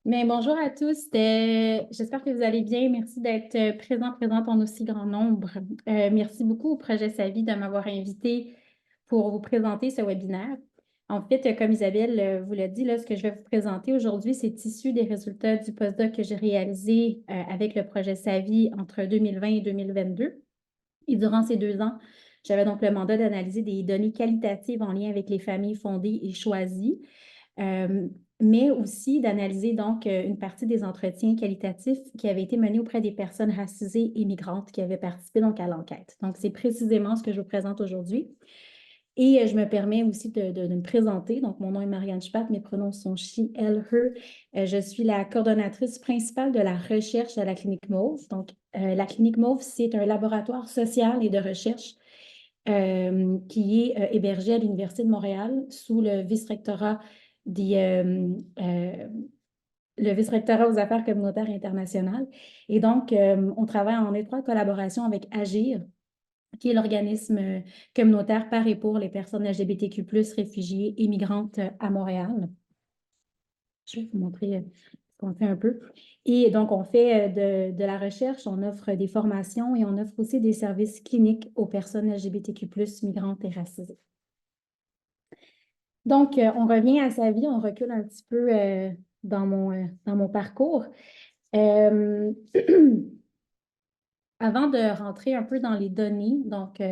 Mais bonjour à tous. J'espère que vous allez bien. Merci d'être présente en aussi grand nombre. Merci beaucoup au Projet Savi de m'avoir invité pour vous présenter ce webinaire. En fait, comme Isabelle vous l'a dit, là, ce que je vais vous présenter aujourd'hui, c'est issu des résultats du postdoc que j'ai réalisé avec le Projet Savi entre 2020 et 2022. Et durant ces 2 ans, j'avais donc le mandat d'analyser des données qualitatives en lien avec les familles fondées et choisies. Euh, mais aussi d'analyser donc une partie des entretiens qualitatifs qui avaient été menés auprès des personnes racisées et migrantes qui avaient participé donc à l'enquête. Donc, c'est précisément ce que je vous présente aujourd'hui. Et je me permets aussi de me présenter. Donc, mon nom est Marianne Spath, mes pronoms sont she, elle, her. Je suis la coordonnatrice principale de la recherche à la Clinique Mauve. Donc, la Clinique Mauve, c'est un laboratoire social et de recherche qui est hébergé à l'Université de Montréal sous des, euh, euh, le vice-rectorat aux affaires communautaires internationales. Et donc, on travaille en étroite collaboration avec AGIR, qui est l'organisme communautaire par et pour les personnes LGBTQ+, réfugiées et migrantes à Montréal. Je vais vous montrer ce qu'on fait un peu. Et donc, on fait de la recherche, on offre des formations et on offre aussi des services cliniques aux personnes LGBTQ+, migrantes et racisées. Donc, on revient à sa vie, on recule un petit peu dans mon parcours. Euh, Avant de rentrer un peu dans les données, donc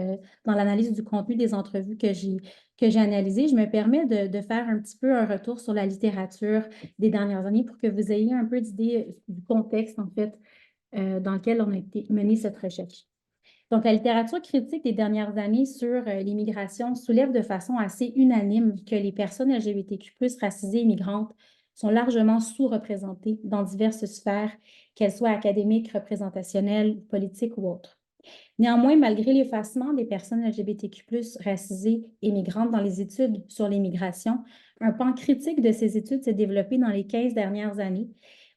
dans l'analyse du contenu des entrevues que j'ai analysées, je me permets de faire un petit peu un retour sur la littérature des dernières années pour que vous ayez un peu d'idée du contexte, en fait, dans lequel on a été mené cette recherche. Donc, la littérature critique des dernières années sur l'immigration soulève de façon assez unanime que les personnes LGBTQ+, racisées et migrantes sont largement sous-représentées dans diverses sphères, qu'elles soient académiques, représentationnelles, politiques ou autres. Néanmoins, malgré l'effacement des personnes LGBTQ+, racisées et migrantes dans les études sur l'immigration, un pan critique de ces études s'est développé dans les 15 dernières années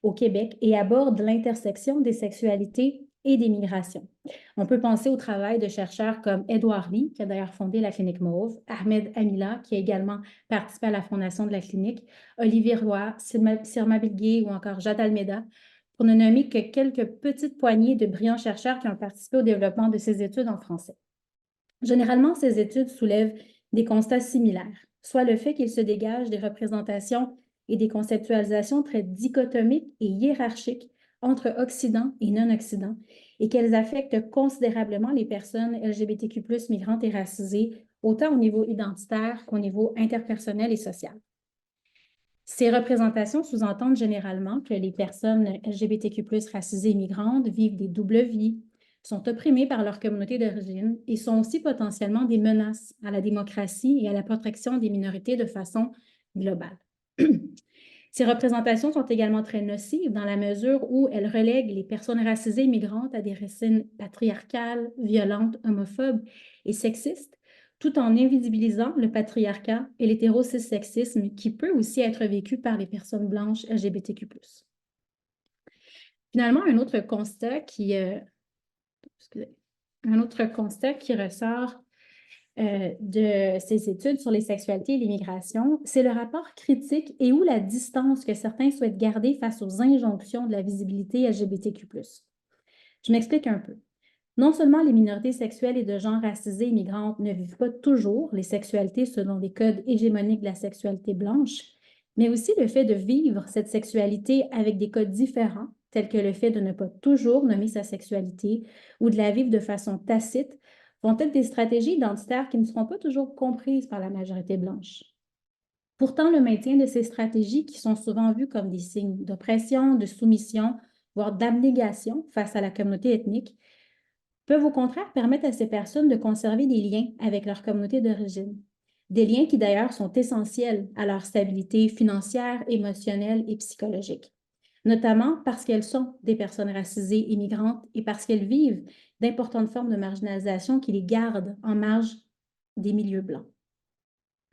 au Québec et aborde l'intersection des sexualités et des migrations. On peut penser au travail de chercheurs comme Édouard Lee, qui a d'ailleurs fondé la Clinique Mauve, Ahmed Amila, qui a également participé à la fondation de la clinique, Olivier Roy, Sirma Bilgué ou encore Jade Almeida, pour ne nommer que quelques petites poignées de brillants chercheurs qui ont participé au développement de ces études en français. Généralement, ces études soulèvent des constats similaires, soit le fait qu'il se dégage des représentations et des conceptualisations très dichotomiques et hiérarchiques entre Occident et non-Occident, et qu'elles affectent considérablement les personnes LGBTQ+, migrantes et racisées, autant au niveau identitaire qu'au niveau interpersonnel et social. Ces représentations sous-entendent généralement que les personnes LGBTQ+, racisées et migrantes vivent des doubles vies, sont opprimées par leur communauté d'origine et sont aussi potentiellement des menaces à la démocratie et à la protection des minorités de façon globale. Ces représentations sont également très nocives dans la mesure où elles relèguent les personnes racisées et migrantes à des racines patriarcales, violentes, homophobes et sexistes, tout en invisibilisant le patriarcat et l'hétérosexisme qui peut aussi être vécu par les personnes blanches LGBTQ+. Finalement, un autre constat qui ressort de ces études sur les sexualités et l'immigration, c'est le rapport critique et ou la distance que certains souhaitent garder face aux injonctions de la visibilité LGBTQ+. Je m'explique un peu. Non seulement les minorités sexuelles et de genre racisés et migrantes ne vivent pas toujours les sexualités selon les codes hégémoniques de la sexualité blanche, mais aussi le fait de vivre cette sexualité avec des codes différents, tels que le fait de ne pas toujours nommer sa sexualité ou de la vivre de façon tacite, vont être des stratégies identitaires qui ne seront pas toujours comprises par la majorité blanche. Pourtant, le maintien de ces stratégies, qui sont souvent vues comme des signes d'oppression, de soumission, voire d'abnégation face à la communauté ethnique, peuvent au contraire permettre à ces personnes de conserver des liens avec leur communauté d'origine. Des liens qui d'ailleurs sont essentiels à leur stabilité financière, émotionnelle et psychologique, notamment parce qu'elles sont des personnes racisées et migrantes et parce qu'elles vivent d'importantes formes de marginalisation qui les gardent en marge des milieux blancs.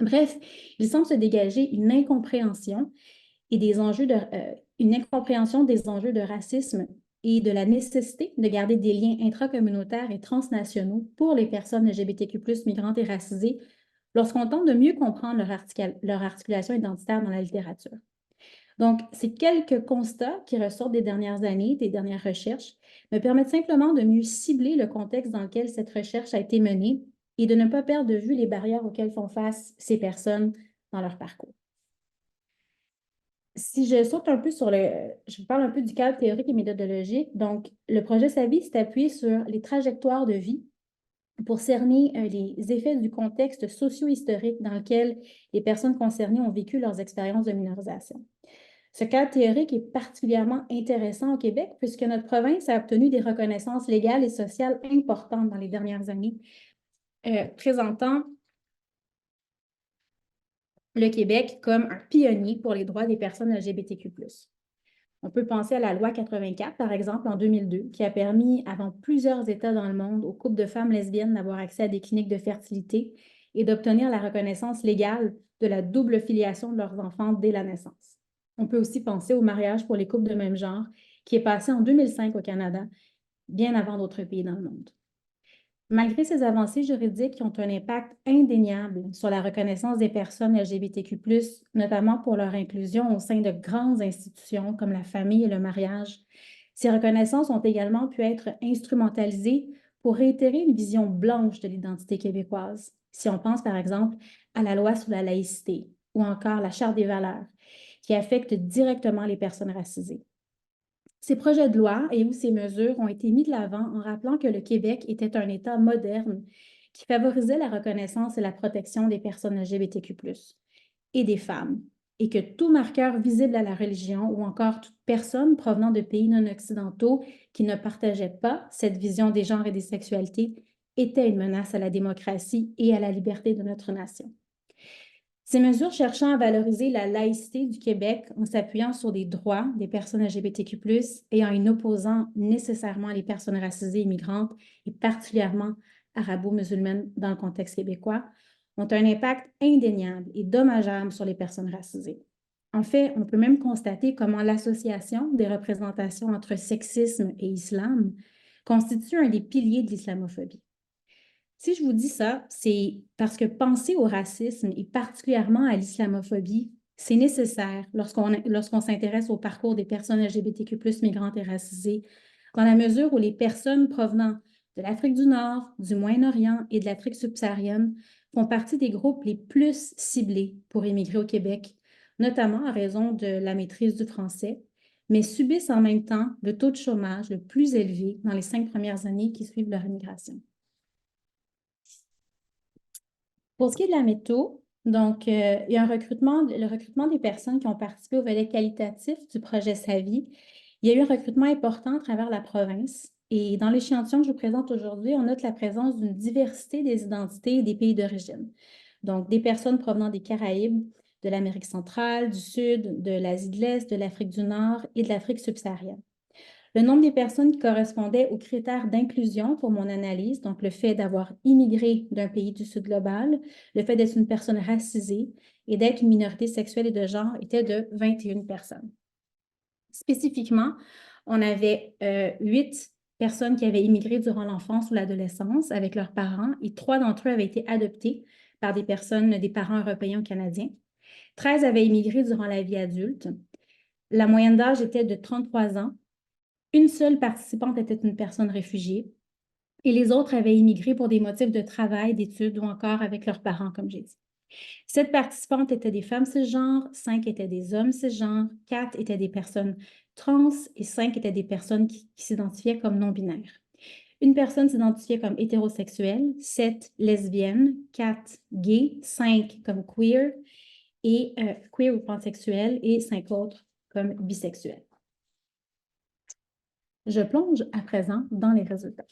Bref, il semble se dégager une incompréhension une incompréhension des enjeux de racisme et de la nécessité de garder des liens intracommunautaires et transnationaux pour les personnes LGBTQ+, migrantes et racisées lorsqu'on tente de mieux comprendre leur articulation identitaire dans la littérature. Donc, ces quelques constats qui ressortent des dernières années, des dernières recherches, me permettent simplement de mieux cibler le contexte dans lequel cette recherche a été menée et de ne pas perdre de vue les barrières auxquelles font face ces personnes dans leur parcours. Si je saute un peu je vous parle un peu du cadre théorique et méthodologique. Donc, le projet SAVI s'est appuyé sur les trajectoires de vie pour cerner les effets du contexte socio-historique dans lequel les personnes concernées ont vécu leurs expériences de minorisation. Ce cadre théorique est particulièrement intéressant au Québec puisque notre province a obtenu des reconnaissances légales et sociales importantes dans les dernières années, présentant le Québec comme un pionnier pour les droits des personnes LGBTQ+. On peut penser à la loi 84, par exemple, en 2002, qui a permis, avant plusieurs États dans le monde, aux couples de femmes lesbiennes d'avoir accès à des cliniques de fertilité et d'obtenir la reconnaissance légale de la double filiation de leurs enfants dès la naissance. On peut aussi penser au mariage pour les couples de même genre, qui est passé en 2005 au Canada, bien avant d'autres pays dans le monde. Malgré ces avancées juridiques qui ont un impact indéniable sur la reconnaissance des personnes LGBTQ+, notamment pour leur inclusion au sein de grandes institutions comme la famille et le mariage, ces reconnaissances ont également pu être instrumentalisées pour réitérer une vision blanche de l'identité québécoise. Si on pense par exemple à la loi sur la laïcité ou encore la Charte des valeurs, qui affectent directement les personnes racisées. Ces projets de loi et ou ces mesures ont été mis de l'avant en rappelant que le Québec était un État moderne qui favorisait la reconnaissance et la protection des personnes LGBTQ+, et des femmes, et que tout marqueur visible à la religion ou encore toute personne provenant de pays non occidentaux qui ne partageait pas cette vision des genres et des sexualités était une menace à la démocratie et à la liberté de notre nation. Ces mesures cherchant à valoriser la laïcité du Québec en s'appuyant sur des droits des personnes LGBTQ+, et en y opposant nécessairement les personnes racisées et migrantes, et particulièrement arabo-musulmanes dans le contexte québécois, ont un impact indéniable et dommageable sur les personnes racisées. En fait, on peut même constater comment l'association des représentations entre sexisme et islam constitue un des piliers de l'islamophobie. Si je vous dis ça, c'est parce que penser au racisme et particulièrement à l'islamophobie, c'est nécessaire lorsqu'on s'intéresse au parcours des personnes LGBTQ+, migrantes et racisées, dans la mesure où les personnes provenant de l'Afrique du Nord, du Moyen-Orient et de l'Afrique subsaharienne font partie des groupes les plus ciblés pour immigrer au Québec, notamment à raison de la maîtrise du français, mais subissent en même temps le taux de chômage le plus élevé dans les 5 premières années qui suivent leur immigration. Pour ce qui est de la métho, donc, il y a le recrutement des personnes qui ont participé au volet qualitatif du projet SAVI. Il y a eu un recrutement important à travers la province. Et dans l'échantillon que je vous présente aujourd'hui, on note la présence d'une diversité des identités et des pays d'origine. Donc, des personnes provenant des Caraïbes, de l'Amérique centrale, du Sud, de l'Asie de l'Est, de l'Afrique du Nord et de l'Afrique subsaharienne. Le nombre des personnes qui correspondaient aux critères d'inclusion pour mon analyse, donc le fait d'avoir immigré d'un pays du Sud global, le fait d'être une personne racisée et d'être une minorité sexuelle et de genre, était de 21 personnes. Spécifiquement, on avait 8 personnes qui avaient immigré durant l'enfance ou l'adolescence avec leurs parents et 3 d'entre eux avaient été adoptés par des parents européens ou canadiens. 13 avaient immigré durant la vie adulte. La moyenne d'âge était de 33 ans. Une seule participante était une personne réfugiée et les autres avaient immigré pour des motifs de travail, d'études ou encore avec leurs parents, comme j'ai dit. 7 participantes étaient des femmes cisgenres, 5 étaient des hommes cisgenres, 4 étaient des personnes trans et 5 étaient des personnes qui s'identifiaient comme non-binaires. Une personne s'identifiait comme hétérosexuelle, 7 lesbiennes, 4 gays, 5 comme queer et queer ou pansexuel et 5 autres comme bisexuels. Je plonge à présent dans les résultats.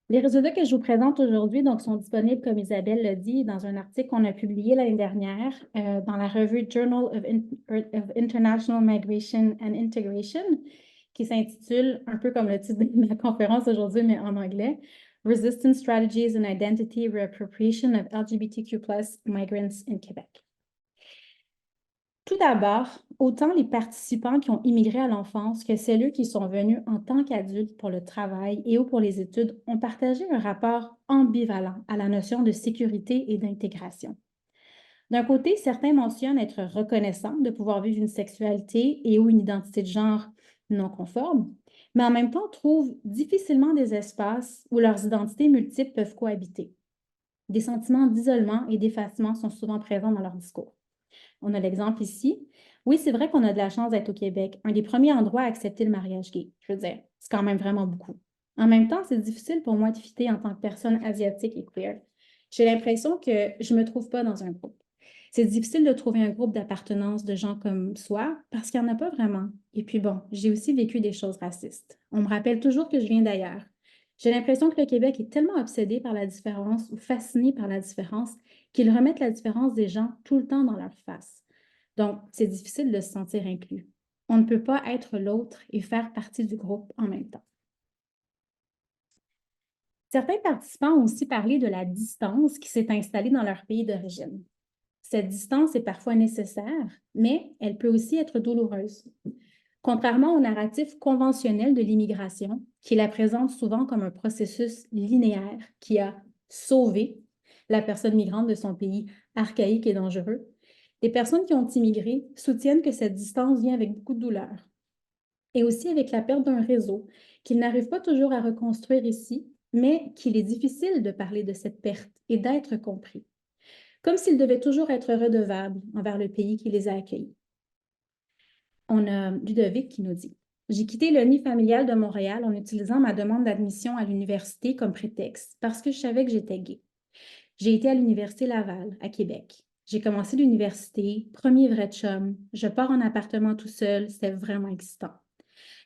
Les résultats que je vous présente aujourd'hui sont disponibles, comme Isabelle l'a dit, dans un article qu'on a publié l'année dernière dans la revue Journal of International Migration and Integration, qui s'intitule, un peu comme le titre de ma conférence aujourd'hui, mais en anglais, Resistance Strategies and Identity Reappropriation of LGBTQ+ Migrants in Québec. Tout d'abord, autant les participants qui ont immigré à l'enfance que celles qui sont venus en tant qu'adultes pour le travail et ou pour les études ont partagé un rapport ambivalent à la notion de sécurité et d'intégration. D'un côté, certains mentionnent être reconnaissants de pouvoir vivre une sexualité et ou une identité de genre non conforme, mais en même temps trouvent difficilement des espaces où leurs identités multiples peuvent cohabiter. Des sentiments d'isolement et d'effacement sont souvent présents dans leur discours. On a l'exemple ici. Oui, c'est vrai qu'on a de la chance d'être au Québec, un des premiers endroits à accepter le mariage gay. Je veux dire, c'est quand même vraiment beaucoup. En même temps, c'est difficile pour moi de fitter en tant que personne asiatique et queer. J'ai l'impression que je ne me trouve pas dans un groupe. C'est difficile de trouver un groupe d'appartenance de gens comme soi parce qu'il n'y en a pas vraiment. Et puis bon, j'ai aussi vécu des choses racistes. On me rappelle toujours que je viens d'ailleurs. J'ai l'impression que le Québec est tellement obsédé par la différence ou fasciné par la différence qu'ils remettent la différence des gens tout le temps dans leur face. Donc, c'est difficile de se sentir inclus. On ne peut pas être l'autre et faire partie du groupe en même temps. Certains participants ont aussi parlé de la distance qui s'est installée dans leur pays d'origine. Cette distance est parfois nécessaire, mais elle peut aussi être douloureuse. Contrairement au narratif conventionnel de l'immigration, qui la présente souvent comme un processus linéaire qui a sauvé la personne migrante de son pays archaïque et dangereux, les personnes qui ont immigré soutiennent que cette distance vient avec beaucoup de douleur et aussi avec la perte d'un réseau qu'ils n'arrivent pas toujours à reconstruire ici, mais qu'il est difficile de parler de cette perte et d'être compris, comme s'ils devaient toujours être redevables envers le pays qui les a accueillis. On a Ludovic qui nous dit: j'ai quitté le nid familial de Montréal en utilisant ma demande d'admission à l'université comme prétexte parce que je savais que j'étais gay. J'ai été à l'Université Laval, à Québec. J'ai commencé l'université, premier vrai chum. Je pars en appartement tout seul, c'était vraiment excitant.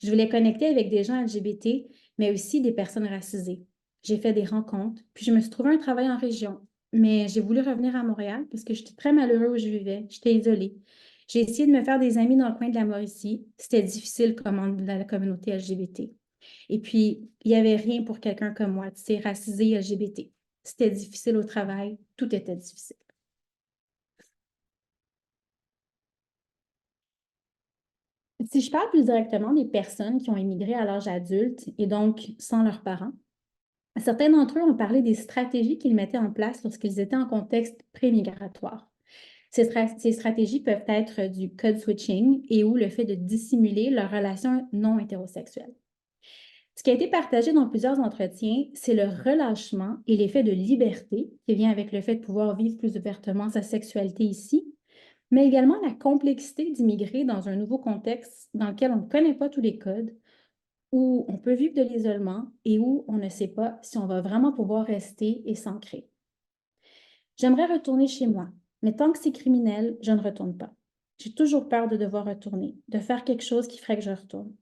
Je voulais connecter avec des gens LGBT, mais aussi des personnes racisées. J'ai fait des rencontres, puis je me suis trouvé un travail en région. Mais j'ai voulu revenir à Montréal parce que j'étais très malheureux où je vivais. J'étais isolée. J'ai essayé de me faire des amis dans le coin de la Mauricie. C'était difficile comme membre de la communauté LGBT. Et puis, il n'y avait rien pour quelqu'un comme moi, tu sais, racisé LGBT. C'était difficile au travail, tout était difficile. Si je parle plus directement des personnes qui ont immigré à l'âge adulte et donc sans leurs parents, certains d'entre eux ont parlé des stratégies qu'ils mettaient en place lorsqu'ils étaient en contexte pré-migratoire. Ces stratégies peuvent être du code switching et ou le fait de dissimuler leurs relations non hétérosexuelles. Ce qui a été partagé dans plusieurs entretiens, c'est le relâchement et l'effet de liberté qui vient avec le fait de pouvoir vivre plus ouvertement sa sexualité ici, mais également la complexité d'immigrer dans un nouveau contexte dans lequel on ne connaît pas tous les codes, où on peut vivre de l'isolement et où on ne sait pas si on va vraiment pouvoir rester et s'ancrer. J'aimerais retourner chez moi, mais tant que c'est criminel, je ne retourne pas. J'ai toujours peur de devoir retourner, de faire quelque chose qui ferait que je retourne.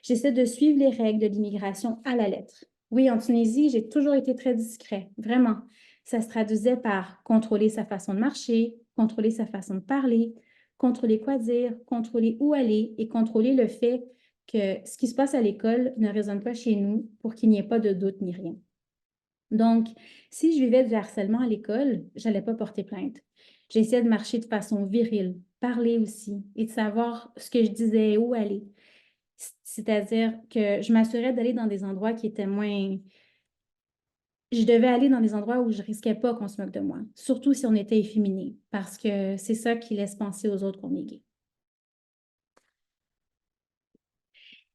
J'essaie de suivre les règles de l'immigration à la lettre. Oui, en Tunisie, j'ai toujours été très discret, vraiment. Ça se traduisait par contrôler sa façon de marcher, contrôler sa façon de parler, contrôler quoi dire, contrôler où aller et contrôler le fait que ce qui se passe à l'école ne résonne pas chez nous pour qu'il n'y ait pas de doute ni rien. Donc, si je vivais du harcèlement à l'école, je n'allais pas porter plainte. J'essayais de marcher de façon virile, parler aussi et de savoir ce que je disais, où aller. C'est-à-dire que je m'assurais d'aller dans des endroits qui étaient moins... Je devais aller dans des endroits où je risquais pas qu'on se moque de moi, surtout si on était efféminé, parce que c'est ça qui laisse penser aux autres qu'on est gay.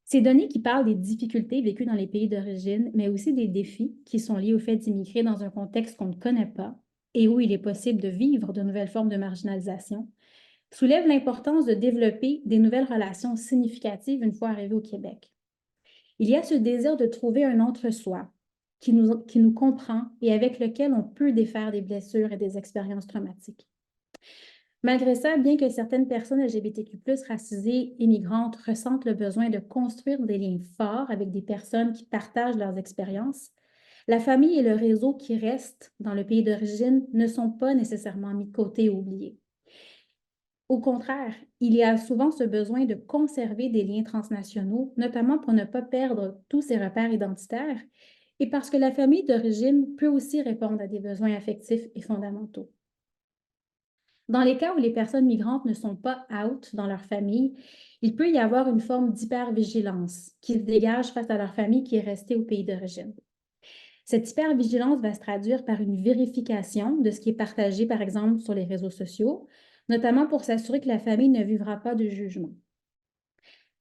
Ces données qui parlent des difficultés vécues dans les pays d'origine, mais aussi des défis qui sont liés au fait d'immigrer dans un contexte qu'on ne connaît pas et où il est possible de vivre de nouvelles formes de marginalisation, soulèvent l'importance de développer des nouvelles relations significatives une fois arrivé au Québec. Il y a ce désir de trouver un entre-soi qui nous comprend et avec lequel on peut défaire des blessures et des expériences traumatiques. Malgré ça, bien que certaines personnes LGBTQ+, racisées et migrantes ressentent le besoin de construire des liens forts avec des personnes qui partagent leurs expériences, la famille et le réseau qui restent dans le pays d'origine ne sont pas nécessairement mis de côté ou oubliés. Au contraire, il y a souvent ce besoin de conserver des liens transnationaux, notamment pour ne pas perdre tous ces repères identitaires et parce que la famille d'origine peut aussi répondre à des besoins affectifs et fondamentaux. Dans les cas où les personnes migrantes ne sont pas out dans leur famille, il peut y avoir une forme d'hypervigilance qui se dégage face à leur famille qui est restée au pays d'origine. Cette hypervigilance va se traduire par une vérification de ce qui est partagé, par exemple, sur les réseaux sociaux, notamment pour s'assurer que la famille ne vivra pas de jugement.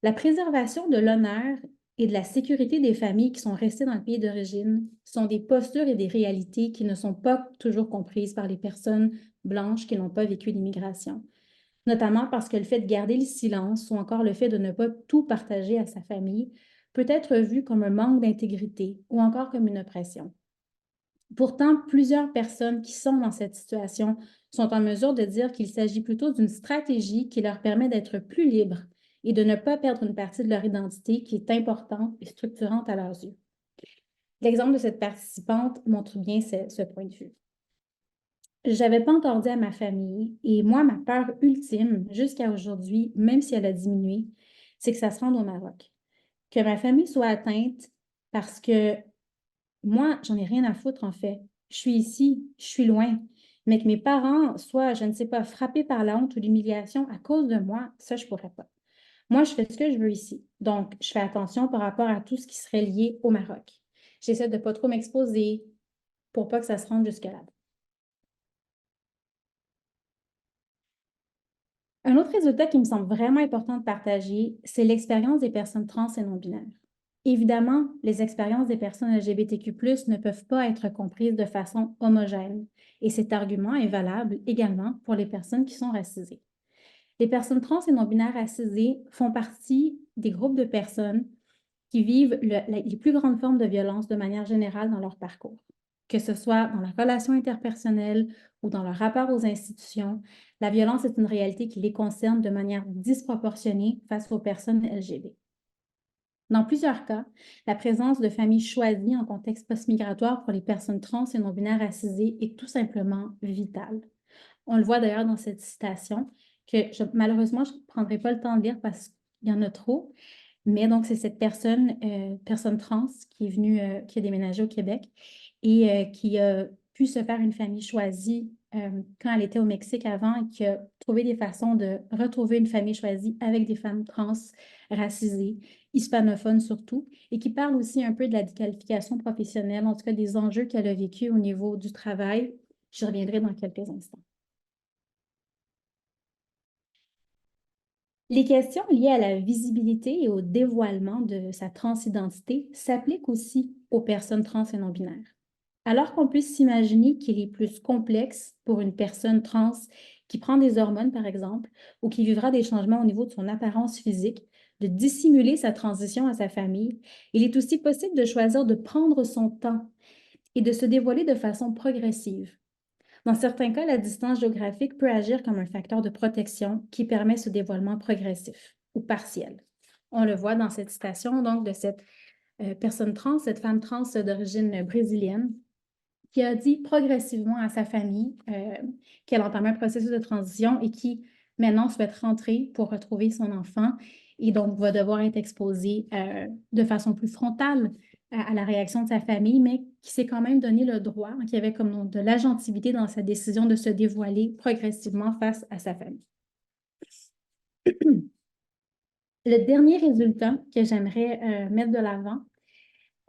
La préservation de l'honneur et de la sécurité des familles qui sont restées dans le pays d'origine sont des postures et des réalités qui ne sont pas toujours comprises par les personnes blanches qui n'ont pas vécu l'immigration, notamment parce que le fait de garder le silence ou encore le fait de ne pas tout partager à sa famille peut être vu comme un manque d'intégrité ou encore comme une oppression. Pourtant, plusieurs personnes qui sont dans cette situation sont en mesure de dire qu'il s'agit plutôt d'une stratégie qui leur permet d'être plus libres et de ne pas perdre une partie de leur identité qui est importante et structurante à leurs yeux. L'exemple de cette participante montre bien ce point de vue. Je n'avais pas encore dit à ma famille, et moi, ma peur ultime jusqu'à aujourd'hui, même si elle a diminué, c'est que ça se rende au Maroc. Que ma famille soit atteinte parce que moi, j'en ai rien à foutre, en fait. Je suis ici, je suis loin. Mais que mes parents soient, je ne sais pas, frappés par la honte ou l'humiliation à cause de moi, ça, je ne pourrais pas. Moi, je fais ce que je veux ici. Donc, je fais attention par rapport à tout ce qui serait lié au Maroc. J'essaie de ne pas trop m'exposer pour pas que ça se rende jusque-là. Un autre résultat qui me semble vraiment important de partager, c'est l'expérience des personnes trans et non-binaires. Évidemment, les expériences des personnes LGBTQ+ ne peuvent pas être comprises de façon homogène, et cet argument est valable également pour les personnes qui sont racisées. Les personnes trans et non-binaires racisées font partie des groupes de personnes qui vivent les plus grandes formes de violence de manière générale dans leur parcours. Que ce soit dans leurs relations interpersonnelles ou dans leur rapport aux institutions, la violence est une réalité qui les concerne de manière disproportionnée face aux personnes LGBT. Dans plusieurs cas, la présence de familles choisies en contexte post-migratoire pour les personnes trans et non-binaires racisées est tout simplement vitale. On le voit d'ailleurs dans cette citation que malheureusement, je ne prendrai pas le temps de lire parce qu'il y en a trop, mais donc c'est cette personne trans qui est venue, qui a déménagé au Québec et qui a pu se faire une famille choisie quand elle était au Mexique avant et qui a trouvé des façons de retrouver une famille choisie avec des femmes trans racisées, hispanophones surtout, et qui parle aussi un peu de la déqualification professionnelle, en tout cas des enjeux qu'elle a vécu au niveau du travail. J'y reviendrai dans quelques instants. Les questions liées à la visibilité et au dévoilement de sa transidentité s'appliquent aussi aux personnes trans et non-binaires. Alors qu'on peut s'imaginer qu'il est plus complexe pour une personne trans qui prend des hormones, par exemple, ou qui vivra des changements au niveau de son apparence physique, de dissimuler sa transition à sa famille, il est aussi possible de choisir de prendre son temps et de se dévoiler de façon progressive. Dans certains cas, la distance géographique peut agir comme un facteur de protection qui permet ce dévoilement progressif ou partiel. On le voit dans cette citation donc de cette personne trans, cette femme trans d'origine brésilienne, qui a dit progressivement à sa famille qu'elle entamait un processus de transition et qui maintenant souhaite rentrer pour retrouver son enfant et donc va devoir être exposée de façon plus frontale à la réaction de sa famille, mais qui s'est quand même donné le droit, qui avait comme de l'agentivité dans sa décision de se dévoiler progressivement face à sa famille. Le dernier résultat que j'aimerais mettre de l'avant,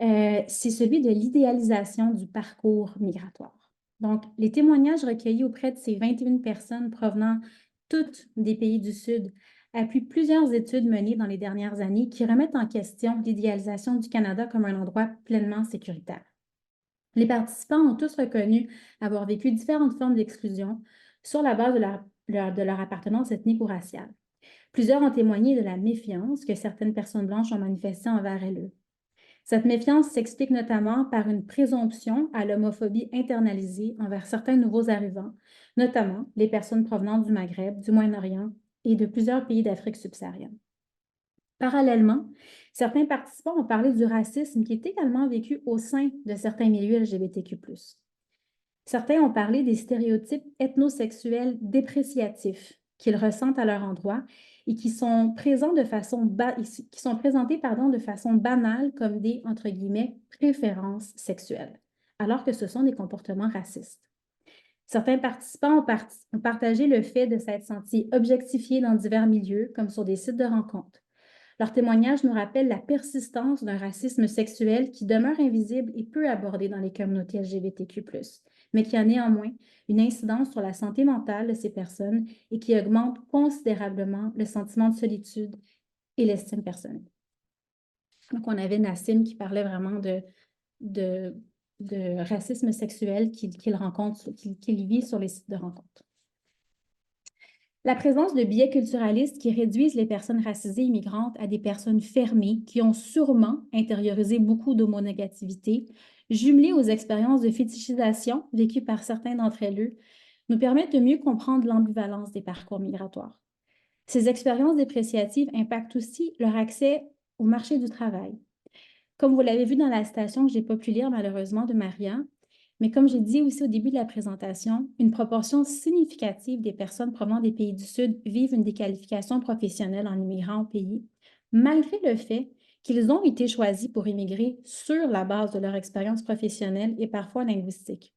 c'est celui de l'idéalisation du parcours migratoire. Donc, les témoignages recueillis auprès de ces 21 personnes provenant toutes des pays du Sud appuient plusieurs études menées dans les dernières années qui remettent en question l'idéalisation du Canada comme un endroit pleinement sécuritaire. Les participants ont tous reconnu avoir vécu différentes formes d'exclusion sur la base de leur appartenance ethnique ou raciale. Plusieurs ont témoigné de la méfiance que certaines personnes blanches ont manifestée envers elles. Cette méfiance s'explique notamment par une présomption à l'homophobie internalisée envers certains nouveaux arrivants, notamment les personnes provenant du Maghreb, du Moyen-Orient et de plusieurs pays d'Afrique subsaharienne. Parallèlement, certains participants ont parlé du racisme qui est également vécu au sein de certains milieux LGBTQ+. Certains ont parlé des stéréotypes ethnosexuels dépréciatifs qu'ils ressentent à leur endroit et qui sont présents de façon qui sont présentés de façon banale comme des entre guillemets préférences sexuelles, alors que ce sont des comportements racistes. Certains participants ont partagé le fait de s'être sentis objectifiés dans divers milieux, comme sur des sites de rencontres. Leur témoignage nous rappelle la persistance d'un racisme sexuel qui demeure invisible et peu abordé dans les communautés LGBTQ+, mais qui a néanmoins une incidence sur la santé mentale de ces personnes et qui augmente considérablement le sentiment de solitude et l'estime personnelle. Donc, on avait Nassim qui parlait vraiment de, de racisme sexuel qu'il rencontre, qu'il vit sur les sites de rencontres. La présence de biais culturalistes qui réduisent les personnes racisées immigrantes à des personnes fermées qui ont sûrement intériorisé beaucoup d'homonégativité, jumelées aux expériences de fétichisation vécues par certains d'entre elles, nous permettent de mieux comprendre l'ambivalence des parcours migratoires. Ces expériences dépréciatives impactent aussi leur accès au marché du travail. Comme vous l'avez vu dans la citation que je n'ai pas pu lire malheureusement de Maria, mais comme j'ai dit aussi au début de la présentation, une proportion significative des personnes provenant des pays du Sud vivent une déqualification professionnelle en immigrant au pays, malgré le fait qu'ils ont été choisis pour immigrer sur la base de leur expérience professionnelle et parfois linguistique.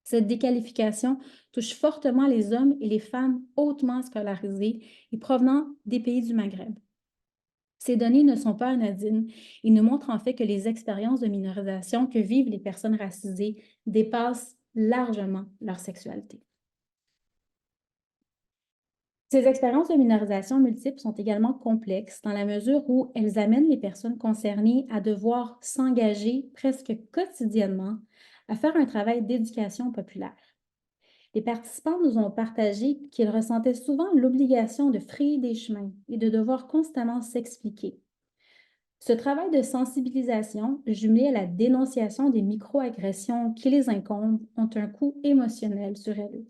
Cette déqualification touche fortement les hommes et les femmes hautement scolarisés et provenant des pays du Maghreb. Ces données ne sont pas anodines et nous montrent en fait que les expériences de minorisation que vivent les personnes racisées dépassent largement leur sexualité. Ces expériences de minorisation multiples sont également complexes dans la mesure où elles amènent les personnes concernées à devoir s'engager presque quotidiennement à faire un travail d'éducation populaire. Les participants nous ont partagé qu'ils ressentaient souvent l'obligation de frayer des chemins et de devoir constamment s'expliquer. Ce travail de sensibilisation, jumelé à la dénonciation des microagressions qui les incombent, ont un coût émotionnel sur elles.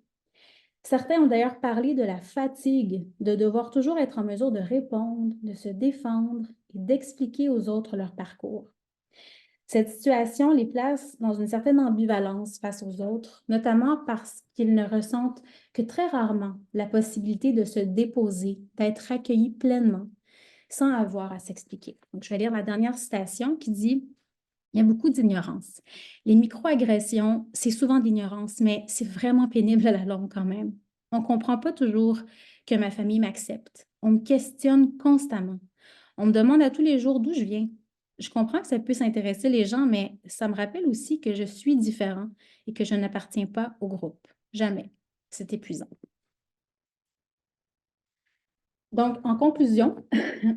Certains ont d'ailleurs parlé de la fatigue de devoir toujours être en mesure de répondre, de se défendre et d'expliquer aux autres leur parcours. Cette situation les place dans une certaine ambivalence face aux autres, notamment parce qu'ils ne ressentent que très rarement la possibilité de se déposer, d'être accueillis pleinement, sans avoir à s'expliquer. Donc, je vais lire la dernière citation qui dit « Il y a beaucoup d'ignorance. Les microagressions, c'est souvent d'ignorance, mais c'est vraiment pénible à la longue quand même. On ne comprend pas toujours que ma famille m'accepte. On me questionne constamment. On me demande à tous les jours d'où je viens. Je comprends que ça puisse intéresser les gens, mais ça me rappelle aussi que je suis différent et que je n'appartiens pas au groupe. Jamais. C'est épuisant. » Donc, en conclusion,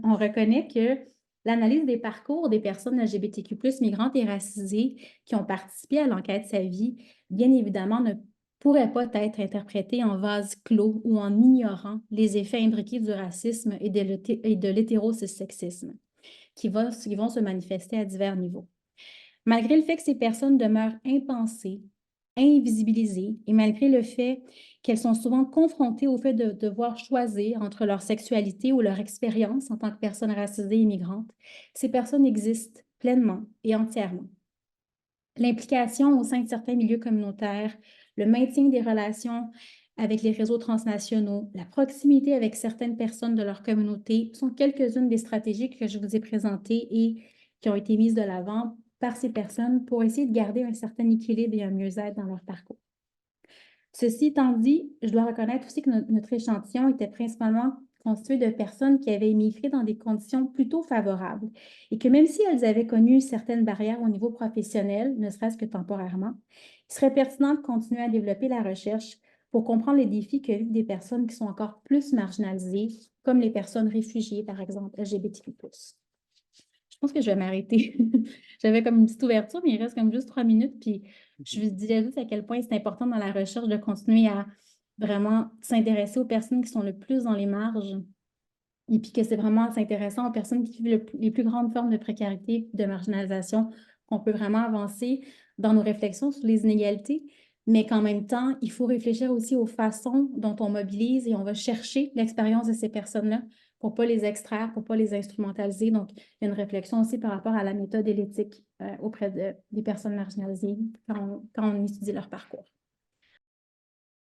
on reconnaît que l'analyse des parcours des personnes LGBTQ+, migrantes et racisées qui ont participé à l'enquête Sa vie, bien évidemment, ne pourrait pas être interprétée en vase clos ou en ignorant les effets imbriqués du racisme et de l'hétérosexisme qui vont se manifester à divers niveaux. Malgré le fait que ces personnes demeurent impensées, invisibilisées, et malgré le fait qu'elles sont souvent confrontées au fait de devoir choisir entre leur sexualité ou leur expérience en tant que personnes racisées et migrantes, ces personnes existent pleinement et entièrement. L'implication au sein de certains milieux communautaires, le maintien des relations avec les réseaux transnationaux, la proximité avec certaines personnes de leur communauté sont quelques-unes des stratégies que je vous ai présentées et qui ont été mises de l'avant par ces personnes pour essayer de garder un certain équilibre et un mieux-être dans leur parcours. Ceci étant dit, je dois reconnaître aussi que notre échantillon était principalement constitué de personnes qui avaient immigré dans des conditions plutôt favorables et que même si elles avaient connu certaines barrières au niveau professionnel, ne serait-ce que temporairement, il serait pertinent de continuer à développer la recherche pour comprendre les défis que vivent des personnes qui sont encore plus marginalisées, comme les personnes réfugiées, par exemple, LGBTQ+. Je pense que je vais m'arrêter. J'avais comme une petite ouverture, mais il reste comme juste 3 minutes. Puis je vous disais juste à quel point c'est important dans la recherche de continuer à vraiment s'intéresser aux personnes qui sont le plus dans les marges. Et puis que c'est vraiment intéressant aux personnes qui vivent les plus grandes formes de précarité, de marginalisation, qu'on peut vraiment avancer dans nos réflexions sur les inégalités, mais qu'en même temps, il faut réfléchir aussi aux façons dont on mobilise et on va chercher l'expérience de ces personnes-là pour ne pas les extraire, pour ne pas les instrumentaliser. Donc, il y a une réflexion aussi par rapport à la méthode et l'éthique auprès des personnes marginalisées quand on étudie leur parcours.